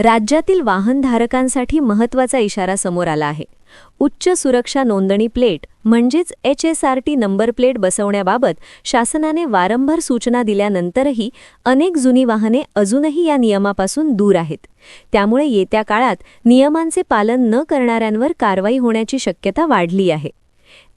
राज्यातील वाहनधारकांसाठी महत्त्वाचा इशारा समोर आला आहे. उच्च सुरक्षा नोंदणी प्लेट म्हणजेच HSRT नंबर प्लेट बसवण्याबाबत शासनाने वारंवार सूचना दिल्यानंतरही अनेक जुनी वाहने अजूनही या नियमापासून दूर आहेत. त्यामुळे येत्या काळात नियमांचे पालन न करणाऱ्यांवर कारवाई होण्याची शक्यता वाढली आहे.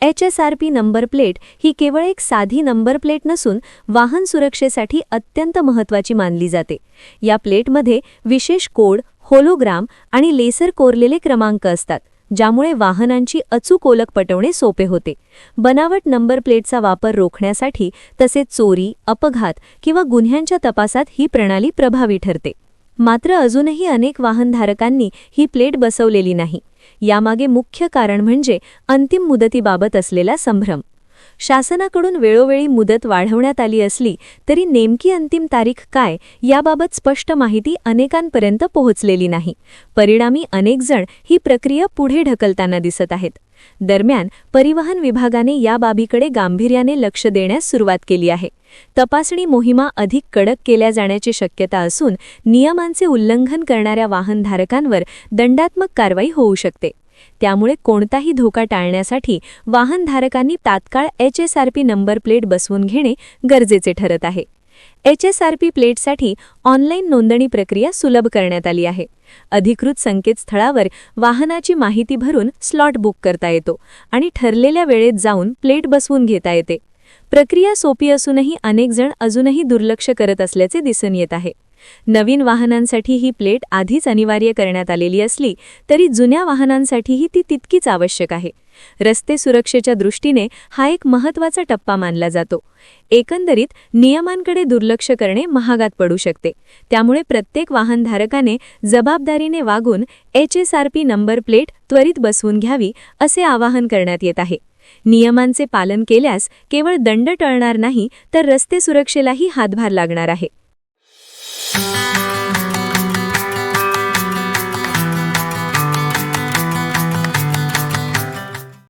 HSRP नंबर प्लेट ही केवळ एक साधी नंबर प्लेट नसून वाहन सुरक्षेसाठी अत्यंत महत्त्वाची मानली जाते. या प्लेटमध्ये विशेष कोड, होलोग्राम आणि लेसर कोरलेले क्रमांक असतात, ज्यामुळे वाहनांची अचूक ओळख पटवणे सोपे होते. बनावट नंबर प्लेटचा वापर रोखण्यासाठी तसेच चोरी, अपघात किंवा गुन्ह्यांच्या तपासात ही प्रणाली प्रभावी ठरते. मात्र अजूनही अनेक वाहनधारकांनी ही प्लेट बसवलेली नाही. यामागे मुख्य कारण म्हणजे अंतिम मुदतीबाबत असलेला संभ्रम. शासनाकडून वेळोवेळी मुदत वाढवण्यात आली असली तरी नेमकी अंतिम तारीख काय याबाबत स्पष्ट माहिती अनेकांपर्यंत पोहोचलेली नाही. परिणामी अनेक जण ही प्रक्रिया पुढे ढकलताना दिसत आहेत. दरम्यान परिवहन विभागाने या बाबीकडे गांभीर्याने लक्ष देण्यास सुरुवात केली आहे. तपासणी मोहिमा अधिक कडक केल्या जाण्याची शक्यता असून नियमांचे उल्लंघन करणाऱ्या वाहनधारकांवर दंडात्मक कारवाई होऊ शकते. त्यामुळे कोणताही धोका टाळण्यासाठी वाहनधारकांनी तात्काळ HSRP नंबर प्लेट बसवून घेणे गरजेचे ठरत आहे. HSRP प्लेटसाठी ऑनलाईन नोंदणी प्रक्रिया सुलभ करण्यात आली आहे. अधिकृत संकेतस्थळावर वाहनाची माहिती भरून स्लॉट बुक करता येतो आणि ठरलेल्या वेळेत जाऊन प्लेट बसवून घेता येते. प्रक्रिया सोपी असूनही अनेक जण अजूनही दुर्लक्ष करत असल्याचे दिसून येत आहे. नवीन वाहनांसाठी ही प्लेट आधीच अनिवार्य करण्यात आलेली असली तरी जुन्या वाहनांसाठीही ती तितकीच आवश्यक आहे. रस्ते सुरक्षेच्या दृष्टीने हा एक महत्त्वाचा टप्पा मानला जातो. एकंदरीत नियमांकडे दुर्लक्ष करणे महागात पडू शकते. त्यामुळे प्रत्येक वाहनधारकाने जबाबदारीने वागून HSRP नंबर प्लेट त्वरित बसवून घ्यावी असे आवाहन करण्यात येत आहे. नियमांचे पालन केल्यास केवळ दंड टळणार नाही तर रस्ते सुरक्षेलाही हातभार लागणार आहे.